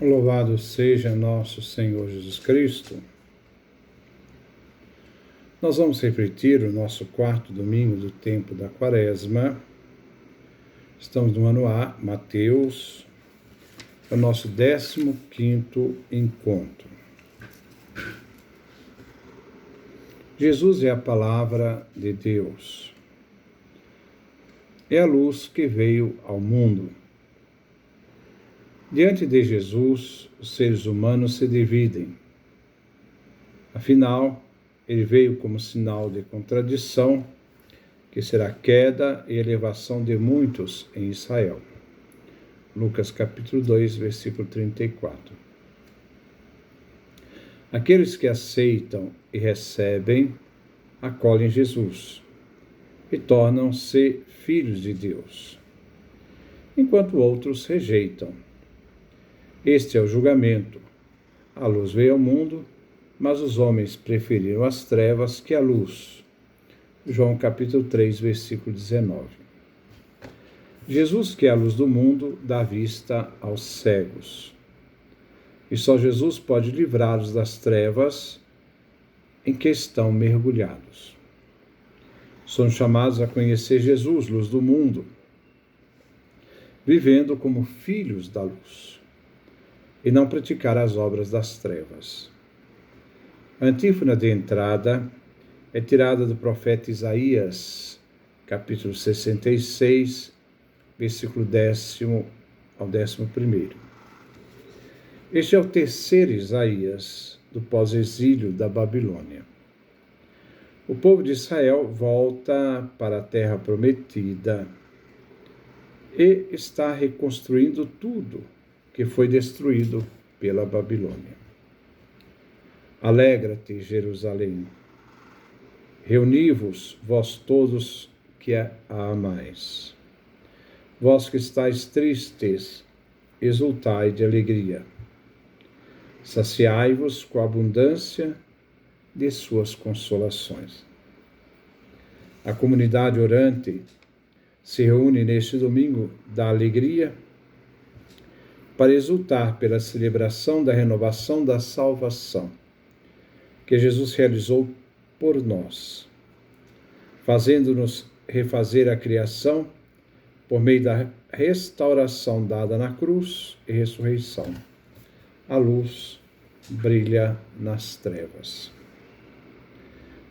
Louvado seja nosso Senhor Jesus Cristo. Nós vamos refletir o nosso quarto domingo do tempo da Quaresma. Estamos no ano A, Mateus, é o nosso 15º encontro. Jesus é a palavra de Deus. É a luz que veio ao mundo. Diante de Jesus, os seres humanos se dividem. Afinal, ele veio como sinal de contradição, que será queda e elevação de muitos em Israel. Lucas capítulo 2, versículo 34. Aqueles que aceitam e recebem, acolhem Jesus e tornam-se filhos de Deus, enquanto outros rejeitam. Este é o julgamento. A luz veio ao mundo, mas os homens preferiram as trevas que a luz. João capítulo 3, versículo 19. Jesus, que é a luz do mundo, dá vista aos cegos. E só Jesus pode livrá-los das trevas em que estão mergulhados. São chamados a conhecer Jesus, luz do mundo, vivendo como filhos da luz, e não praticar as obras das trevas. A antífona de entrada é tirada do profeta Isaías, capítulo 66, versículo 10º ao 11º. Este é o terceiro Isaías do pós-exílio da Babilônia. O povo de Israel volta para a terra prometida e está reconstruindo tudo que foi destruído pela Babilônia. Alegra-te, Jerusalém. Reuni-vos, vós todos que a amais. Vós que estáis tristes, exultai de alegria. Saciai-vos com a abundância de suas consolações. A comunidade orante se reúne neste domingo da alegria para exultar pela celebração da renovação da salvação que Jesus realizou por nós, fazendo-nos refazer a criação por meio da restauração dada na cruz e ressurreição. A luz brilha nas trevas.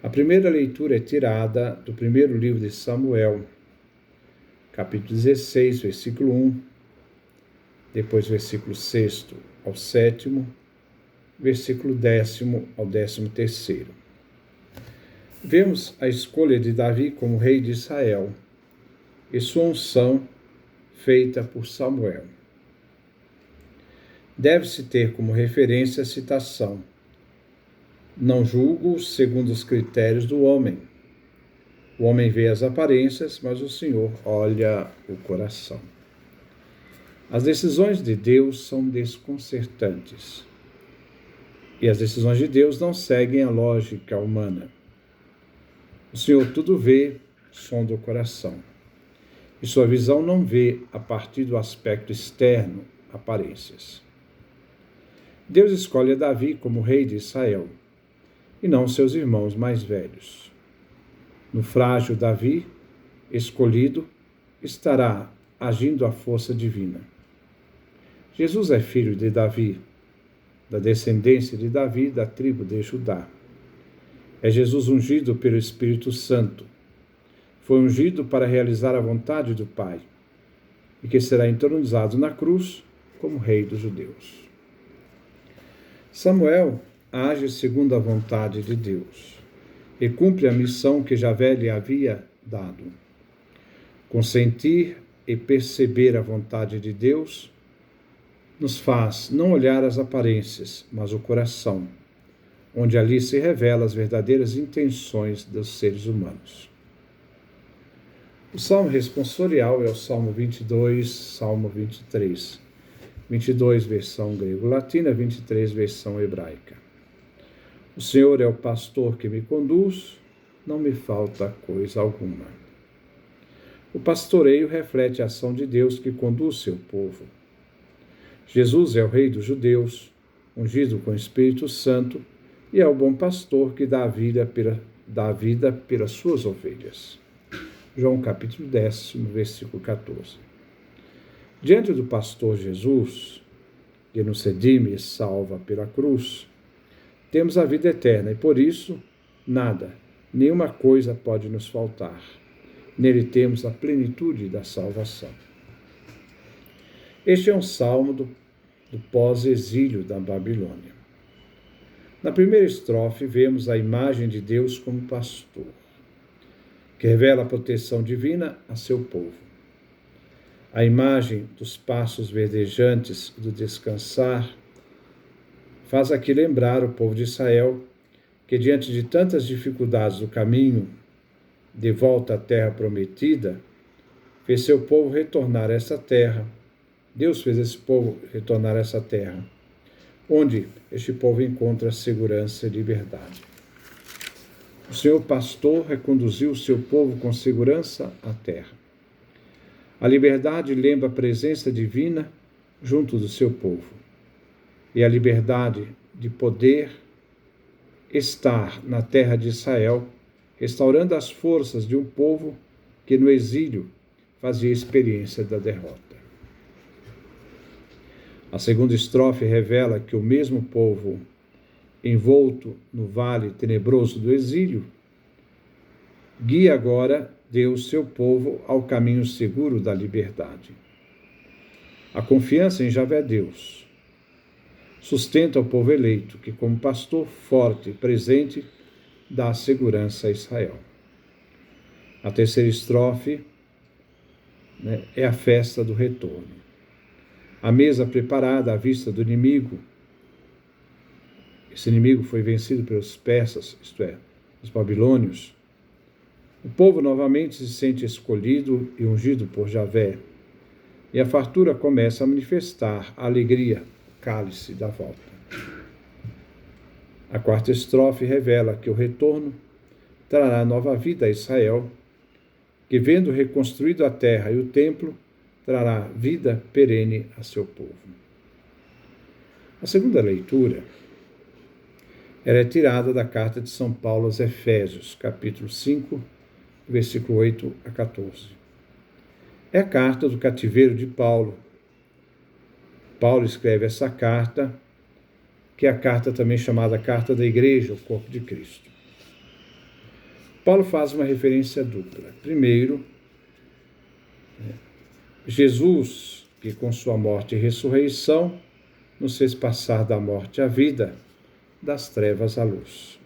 A primeira leitura é tirada do primeiro livro de Samuel, capítulo 16, versículo 1, depois versículo 6º ao 7º, versículo 10º ao 13º. Vemos a escolha de Davi como rei de Israel e sua unção feita por Samuel. Deve-se ter como referência a citação: não julgo segundo os critérios do homem. O homem vê as aparências, mas o Senhor olha o coração. As decisões de Deus são desconcertantes. E as decisões de Deus não seguem a lógica humana. O Senhor tudo vê, sonda o coração. E sua visão não vê a partir do aspecto externo, aparências. Deus escolhe Davi como rei de Israel, e não seus irmãos mais velhos. No frágil Davi, escolhido, estará agindo a força divina. Jesus é filho de Davi, da descendência de Davi, da tribo de Judá. É Jesus ungido pelo Espírito Santo. Foi ungido para realizar a vontade do Pai, e que será entronizado na cruz como Rei dos Judeus. Samuel age segundo a vontade de Deus e cumpre a missão que Javé lhe havia dado. Consentir e perceber a vontade de Deus nos faz não olhar as aparências, mas o coração, onde ali se revelam as verdadeiras intenções dos seres humanos. O salmo responsorial é o Salmo 22, Salmo 23. 22, versão grego-latina, 23, versão hebraica. O Senhor é o pastor que me conduz, não me falta coisa alguma. O pastoreio reflete a ação de Deus que conduz seu povo. Jesus é o Rei dos judeus, ungido com o Espírito Santo, e é o bom pastor que dá a vida pelas suas ovelhas. João capítulo 10, versículo 14. Diante do pastor Jesus, que nos redime e salva pela cruz, temos a vida eterna e, por isso, nada, nenhuma coisa pode nos faltar. Nele temos a plenitude da salvação. Este é um salmo do pós-exílio da Babilônia. Na primeira estrofe, vemos a imagem de Deus como pastor, que revela a proteção divina a seu povo. A imagem dos passos verdejantes e do descansar faz aqui lembrar o povo de Israel que, diante de tantas dificuldades do caminho de volta à terra prometida, fez seu povo retornar a essa terra. Deus fez esse povo retornar a essa terra, onde este povo encontra segurança e liberdade. O Senhor pastor reconduziu o seu povo com segurança à terra. A liberdade lembra a presença divina junto do seu povo. E a liberdade de poder estar na terra de Israel, restaurando as forças de um povo que no exílio fazia experiência da derrota. A segunda estrofe revela que o mesmo povo, envolto no vale tenebroso do exílio, guia agora Deus, seu povo, ao caminho seguro da liberdade. A confiança em Javé Deus sustenta o povo eleito, que, como pastor forte e presente, dá segurança a Israel. A terceira estrofe é a festa do retorno. A mesa preparada à vista do inimigo. Esse inimigo foi vencido pelos persas, isto é, os babilônios. O povo novamente se sente escolhido e ungido por Javé. E a fartura começa a manifestar a alegria, o cálice da volta. A quarta estrofe revela que o retorno trará nova vida a Israel, que, vendo reconstruído a terra e o templo, trará vida perene a seu povo. A segunda leitura é tirada da carta de São Paulo aos Efésios, capítulo 5, versículo 8 a 14. É a carta do cativeiro de Paulo. Paulo escreve essa carta, que é a carta também chamada Carta da Igreja, o Corpo de Cristo. Paulo faz uma referência dupla. Primeiro, Jesus, que com sua morte e ressurreição nos fez passar da morte à vida, das trevas à luz.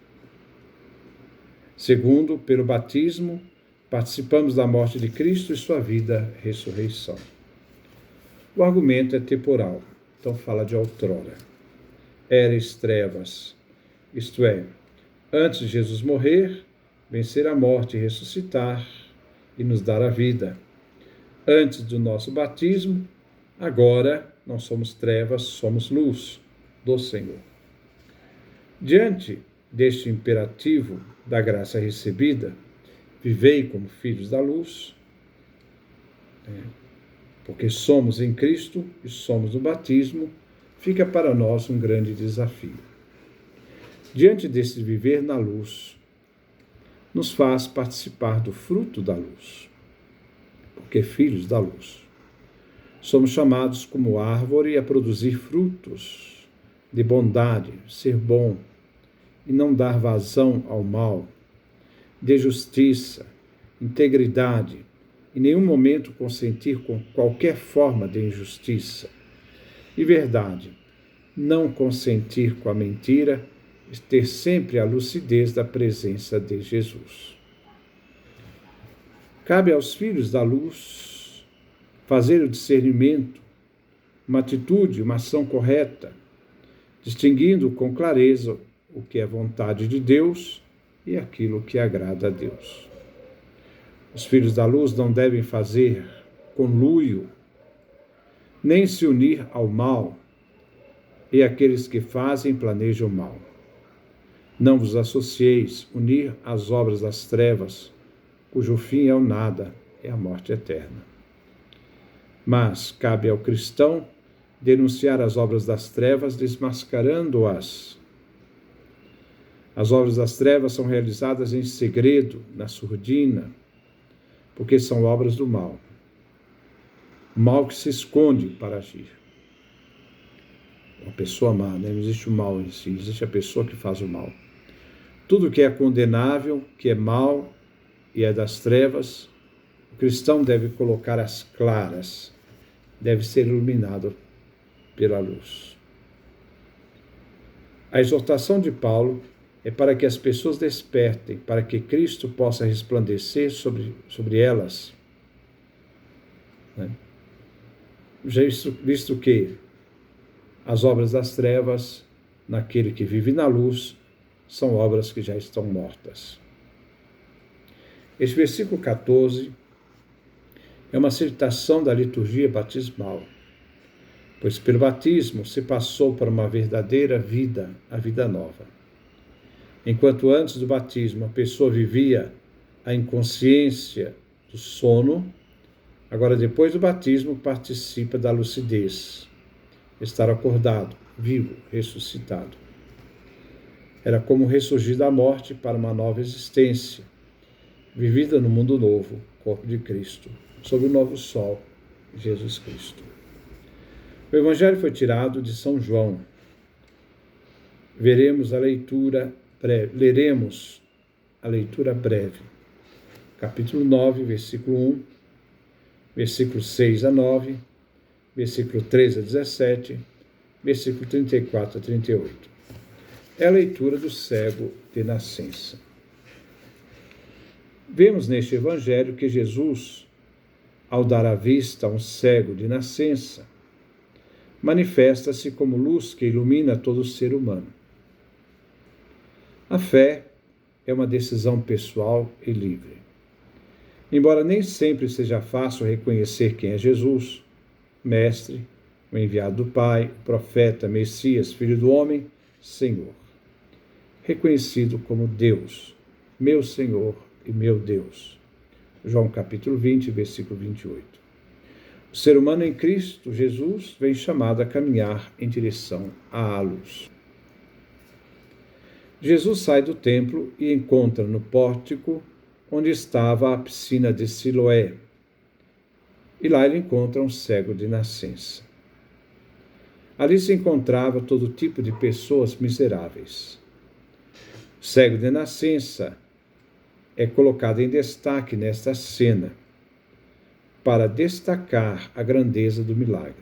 Segundo, pelo batismo, participamos da morte de Cristo e sua vida e ressurreição. O argumento é temporal, então fala de outrora. Eres trevas, isto é, antes de Jesus morrer, vencer a morte e ressuscitar e nos dar a vida. Antes do nosso batismo, agora não somos trevas, somos luz do Senhor. Diante deste imperativo da graça recebida, vivei como filhos da luz, porque somos em Cristo e somos no batismo, fica para nós um grande desafio. Diante desse viver na luz, nos faz participar do fruto da luz, porque filhos da luz. Somos chamados como árvore a produzir frutos de bondade, ser bom e não dar vazão ao mal, de justiça, integridade, em nenhum momento consentir com qualquer forma de injustiça. E verdade, não consentir com a mentira e ter sempre a lucidez da presença de Jesus. Cabe aos filhos da luz fazer o discernimento, uma atitude, uma ação correta, distinguindo com clareza o que é vontade de Deus e aquilo que agrada a Deus. Os filhos da luz não devem fazer conluio, nem se unir ao mal, e aqueles que fazem planejam mal. Não vos associeis, unir às obras das trevas, cujo fim é o nada, é a morte eterna. Mas cabe ao cristão denunciar as obras das trevas, desmascarando-as. As obras das trevas são realizadas em segredo, na surdina, porque são obras do mal. O mal que se esconde para agir. Uma pessoa má, né? Não existe o mal em si, existe a pessoa que faz o mal. Tudo que é condenável, que é mal e é das trevas, o cristão deve colocar às claras, deve ser iluminado pela luz. A exortação de Paulo é para que as pessoas despertem, para que Cristo possa resplandecer sobre elas. Né? Visto que as obras das trevas, naquele que vive na luz, são obras que já estão mortas. Este versículo 14 é uma citação da liturgia batismal, pois pelo batismo se passou para uma verdadeira vida, a vida nova. Enquanto antes do batismo a pessoa vivia a inconsciência do sono, agora depois do batismo participa da lucidez, estar acordado, vivo, ressuscitado. Era como ressurgir da morte para uma nova existência, vivida no mundo novo, corpo de Cristo, sob o novo sol, Jesus Cristo. O Evangelho foi tirado de São João. Leremos a leitura breve. Capítulo 9, versículo 1, versículos 6 a 9, versículo 13 a 17, versículo 34 a 38. É a leitura do cego de nascença. Vemos neste Evangelho que Jesus, ao dar a vista a um cego de nascença, manifesta-se como luz que ilumina todo o ser humano. A fé é uma decisão pessoal e livre. Embora nem sempre seja fácil reconhecer quem é Jesus, Mestre, o enviado do Pai, o profeta, Messias, Filho do Homem, Senhor. Reconhecido como Deus, meu Senhor e meu Deus. João capítulo 20, versículo 28. O ser humano em Cristo Jesus vem chamado a caminhar em direção à luz. Jesus sai do templo e encontra no pórtico onde estava a piscina de Siloé. E lá ele encontra um cego de nascença. Ali se encontrava todo tipo de pessoas miseráveis. O cego de nascença é colocado em destaque nesta cena, para destacar a grandeza do milagre.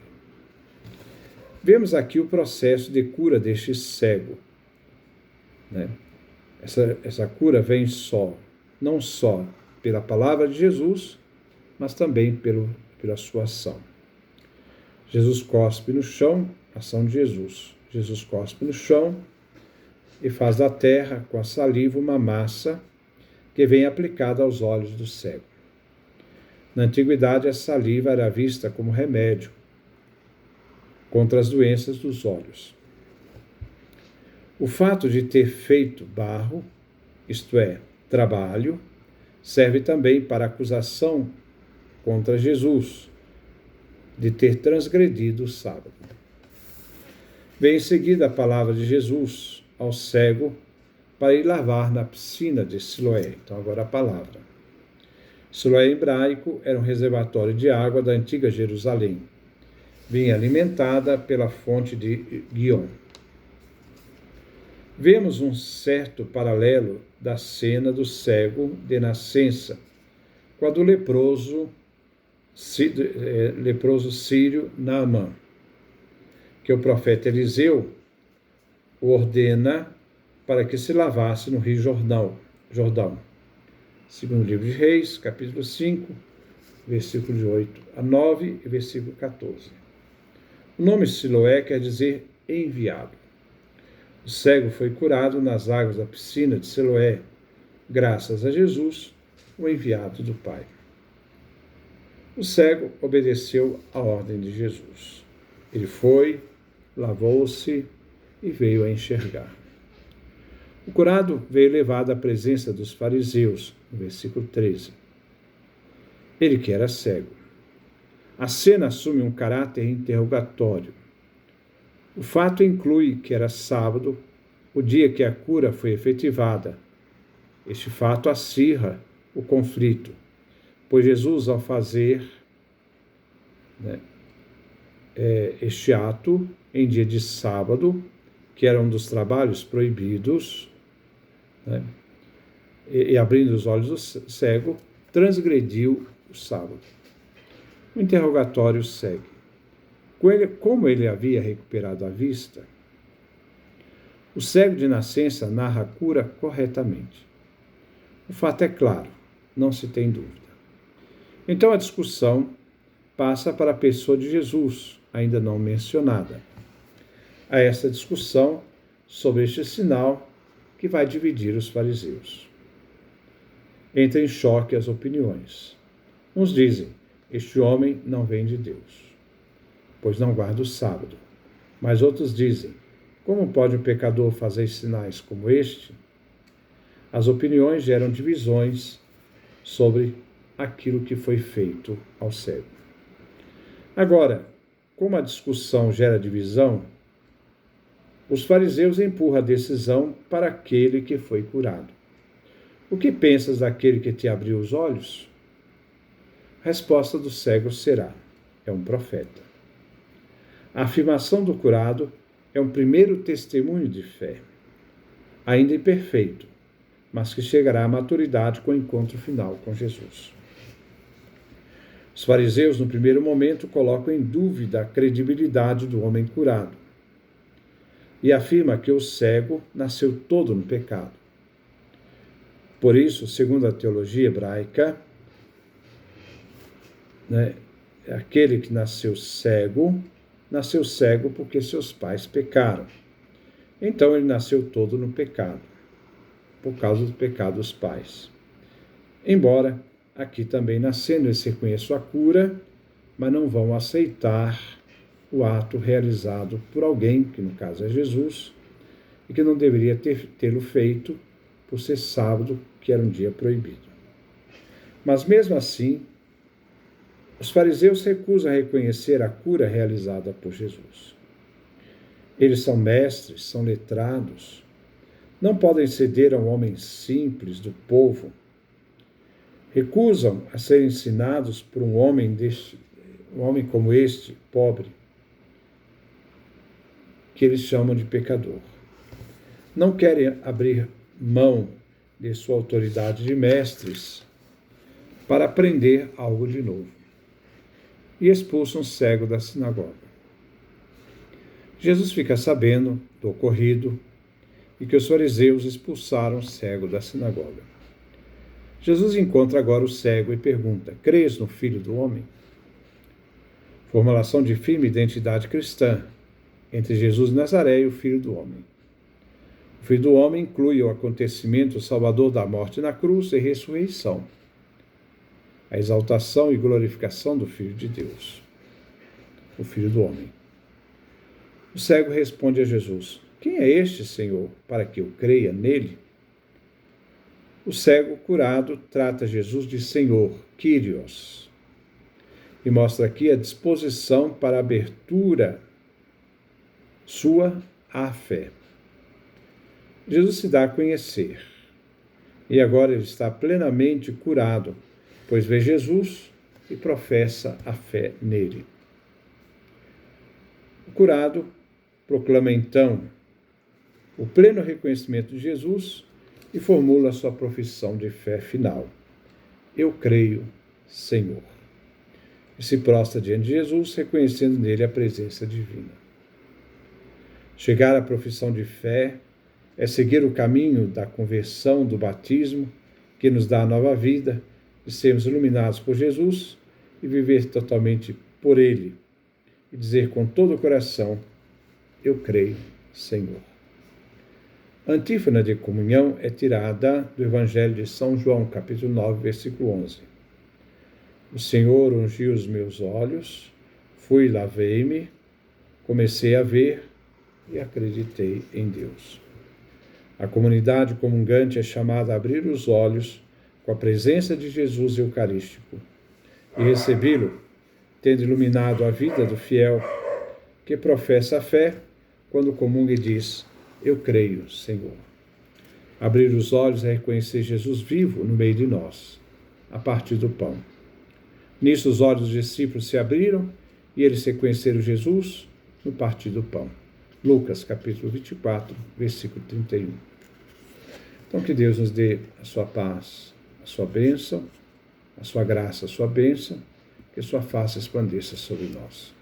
Vemos aqui o processo de cura deste cego. Né? Essa cura vem não só pela palavra de Jesus, mas também pela sua ação. Jesus cospe no chão, ação de Jesus. Jesus cospe no chão e faz da terra, com a saliva, uma massa que vem aplicada aos olhos do cego. Na antiguidade, a saliva era vista como remédio contra as doenças dos olhos. O fato de ter feito barro, isto é, trabalho, serve também para acusação contra Jesus, de ter transgredido o sábado. Vem em seguida a palavra de Jesus ao cego para ir lavar na piscina de Siloé. Então agora a palavra. Siloé em hebraico era um reservatório de água da antiga Jerusalém. Vinha alimentada pela fonte de Guion. Vemos um certo paralelo da cena do cego de nascença com a do leproso sírio Naamã, que o profeta Eliseu o ordena para que se lavasse no rio Jordão. Segundo livro de Reis, capítulo 5, versículo de 8 a 9 e versículo 14. O nome Siloé quer dizer enviado. O cego foi curado nas águas da piscina de Siloé, graças a Jesus, o enviado do Pai. O cego obedeceu à ordem de Jesus. Ele foi, lavou-se e veio a enxergar. O curado veio levado à presença dos fariseus, no versículo 13. Ele que era cego. A cena assume um caráter interrogatório. O fato inclui que era sábado, o dia que a cura foi efetivada. Este fato acirra o conflito, pois Jesus, ao fazer este ato em dia de sábado, que era um dos trabalhos proibidos, e abrindo os olhos do cego, transgrediu o sábado. O interrogatório segue. Como ele havia recuperado a vista, o cego de nascença narra a cura corretamente. O fato é claro, não se tem dúvida. Então a discussão passa para a pessoa de Jesus, ainda não mencionada. A essa discussão sobre este sinal que vai dividir os fariseus. Entra em choque as opiniões. Uns dizem, este homem não vem de Deus, pois não guarda o sábado. Mas outros dizem, como pode um pecador fazer sinais como este? As opiniões geram divisões sobre aquilo que foi feito ao cego. Agora, como a discussão gera divisão, os fariseus empurram a decisão para aquele que foi curado. O que pensas daquele que te abriu os olhos? A resposta do cego será: é um profeta. A afirmação do curado é um primeiro testemunho de fé, ainda imperfeito, mas que chegará à maturidade com o encontro final com Jesus. Os fariseus, no primeiro momento, colocam em dúvida a credibilidade do homem curado e afirma que o cego nasceu todo no pecado. Por isso, segundo a teologia hebraica, aquele que nasceu cego porque seus pais pecaram. Então ele nasceu todo no pecado, por causa do pecado dos pais. Embora aqui também nascendo eles reconheçam a cura, mas não vão aceitar o ato realizado por alguém, que no caso é Jesus, e que não deveria tê-lo feito por ser sábado, que era um dia proibido. Mas mesmo assim, os fariseus recusam a reconhecer a cura realizada por Jesus. Eles são mestres, são letrados, não podem ceder a um homem simples do povo. Recusam a ser ensinados por um homem como este, pobre, que eles chamam de pecador. Não querem abrir mão de sua autoridade de mestres para aprender algo de novo. E expulsam o cego da sinagoga. Jesus fica sabendo do ocorrido e que os fariseus expulsaram o cego da sinagoga. Jesus encontra agora o cego e pergunta: crês no Filho do Homem? Formulação de firme identidade cristã entre Jesus de Nazaré e o Filho do Homem. O Filho do Homem inclui o acontecimento salvador da morte na cruz e ressurreição, a exaltação e glorificação do Filho de Deus, o Filho do Homem. O cego responde a Jesus: quem é este, Senhor, para que eu creia nele? O cego curado trata Jesus de Senhor, Kyrios, e mostra aqui a disposição para a abertura sua à fé. Jesus se dá a conhecer, e agora ele está plenamente curado, pois vê Jesus e professa a fé nele. O curado proclama então o pleno reconhecimento de Jesus e formula a sua profissão de fé final: eu creio, Senhor. E se prostra diante de Jesus, reconhecendo nele a presença divina. Chegar à profissão de fé é seguir o caminho da conversão, do batismo, que nos dá a nova vida, de sermos iluminados por Jesus e viver totalmente por Ele, e dizer com todo o coração: eu creio, Senhor. A antífona de comunhão é tirada do Evangelho de São João, capítulo 9, versículo 11. O Senhor ungiu os meus olhos, fui, lavei-me, comecei a ver e acreditei em Deus. A comunidade comungante é chamada a abrir os olhos com a presença de Jesus eucarístico e recebê-lo, tendo iluminado a vida do fiel que professa a fé quando comunga e diz: eu creio, Senhor. Abrir os olhos é reconhecer Jesus vivo no meio de nós, a partir do pão. Nisso os olhos dos discípulos se abriram e eles reconheceram Jesus no partir do pão. Lucas, capítulo 24, versículo 31. Então, que Deus nos dê a sua paz, a sua bênção, a sua graça, a sua bênção, que a sua face resplandeça sobre nós.